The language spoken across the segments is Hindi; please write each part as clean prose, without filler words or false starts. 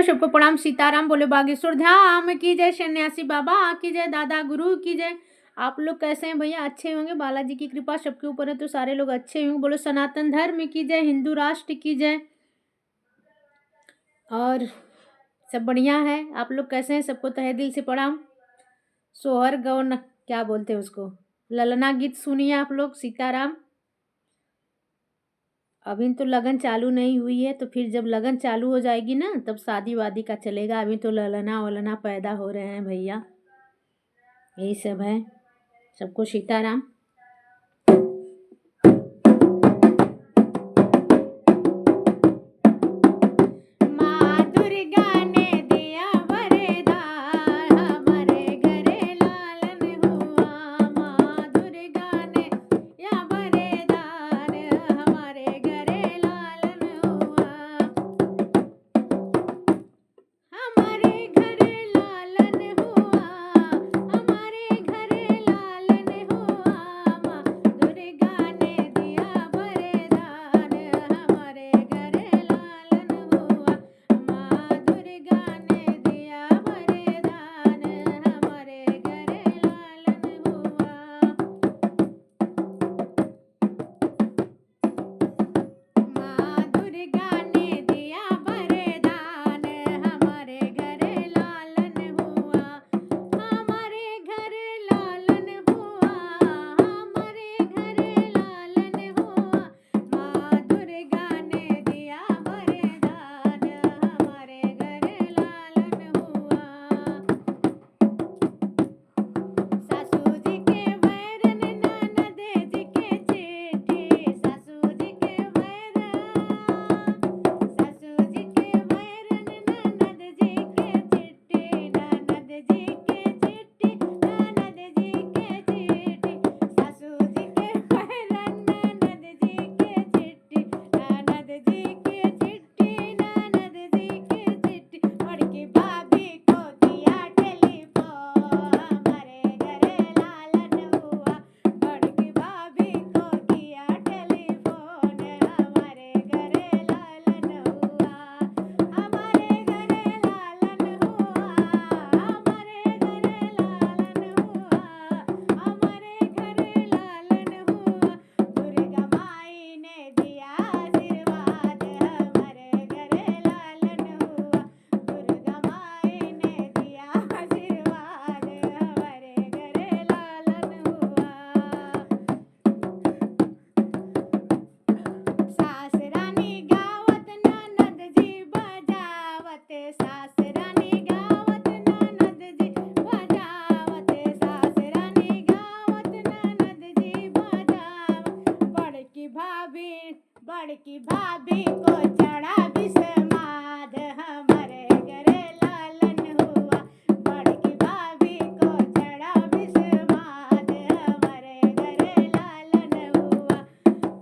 सबको प्रणाम, सीताराम, बोले बागेश्वर धाम की जय, सन्यासी बाबा की जय, दादा गुरु की जय। आप लोग कैसे हैं भैया? अच्छे होंगे, बालाजी की कृपा सबके ऊपर है तो सारे लोग अच्छे होंगे। बोलो सनातन धर्म की जय, हिंदू राष्ट्र की जय। और सब बढ़िया है। आप लोग कैसे हैं? सबको तहे दिल से प्रणाम। सोहर गौन क्या बोलते हैं उसको, ललना गीत सुनिए आप लोग, सीताराम। अभी तो लगन चालू नहीं हुई है, तो फिर जब लगन चालू हो जाएगी ना तब शादी वादी का चलेगा। अभी तो ललना वलना पैदा हो रहे हैं भैया, यही सब है। सबको सीताराम। माँ दुर्गा ने दिया वरदान, हमारे घरे लालन हुआ। माँ दुर्गा ने दिया वरदान, हमारे घरे लालन हुआ। हमारे घरे लालन हुआ, हमारे घरे लालन हुआ। माँ दुर्गा ने दिया वरदान, हमारे घरे लालन हुआ। माँ दुर्गा ने दिया वरदान, हमारे घरे लालन हुआ। माँ दुर्गा ने दिया वरदान, हमारे घरे लालन हुआ। हमारे घरे लालन हुआ, हमारे घरे लालन हुआ। माँ दुर्गा ने दिया वरदान, हमारे घरे लालन हुआ। सासू जी के वैरन ननद जी के चिट्ठी, सासू जी के वैरन, सासू जी के वैरन ननद जी के चिट्ठी, ननद जी के चिट्ठी, ननद जी के चिट्ठी। सासू जी के वैरन ननद जी के चिट्ठी, ननद जी के चिट्ठी, ननद जी के चिट्ठी। बड़की भाभी को दिया टेलीफोन, हमारे घरे लालन हुआ। बड़की भाभी को दिया टेलीफोन, हमारे घरे लालन हुआ। हमारे घरे लालन हुआ, हमारे घरे लालन हुआ, हमारे घरे लालन हुआ। दुर्गा माई ने दिया आशीर्वाद, हमारे घरे लालन हुआ। दुर्गा माई ने दिया आशीर्वाद, हमारे घरे लालन हुआ। सास रानी गावत ननद जी बजावत, सास रानी गावत ननद जी बजावत, सास रानी गावत ननद जी बजावत। बड़की भाभी को चढ़ा बिस्माद, हमारे घरे लालन हुआ। बड़की भाभी को चढ़ा बिस्माद, हमारे घरे लालन हुआ।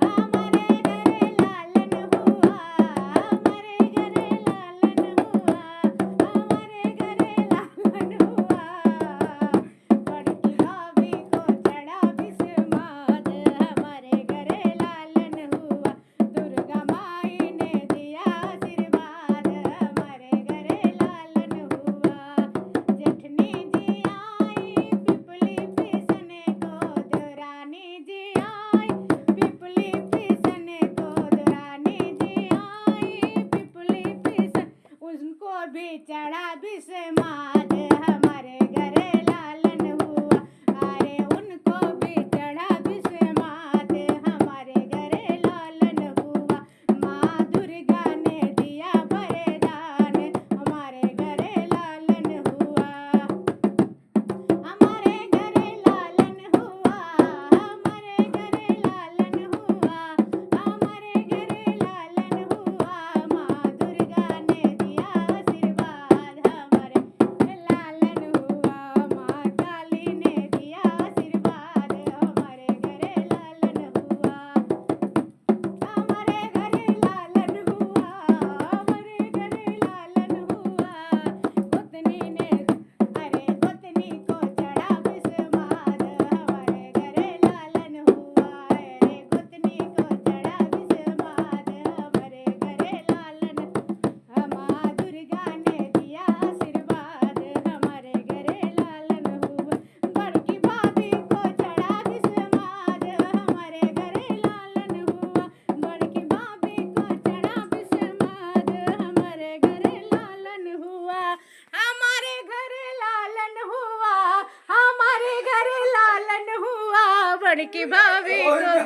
हमारे घरे लालन हुआ, हमारे घरे लालन हुआ, हमारे घरे लालन हुआ। बड़की भाभी को चढ़ा बिस्माद, हमारे घरे लालन हुआ। दुर्गा माई ने दिया आशीर्वाद, हमारे घरे लालन हुआ। जेठनी जी आई पिपली पीसने को, देवरानी जी आई पिपली पीसने को, देवरानी जी आई पिपली पीसन, उनको भी चढ़ा बिस्माद, हमारे घरे लालन हुआ। अरे उनको भी चढ़ा बिस्माद, हमारे घरे लालन हुआ। माँ दुर्गा ने दिया वरदान, हमारे घरे लालन हुआ। हमारे घरे लालन हुआ, हमारे घरे लालन हुआ, हमारे घरे लालन हुआ। माँ दुर्गा ने दिया आशीर्वाद, हमारे बड़की भाभी को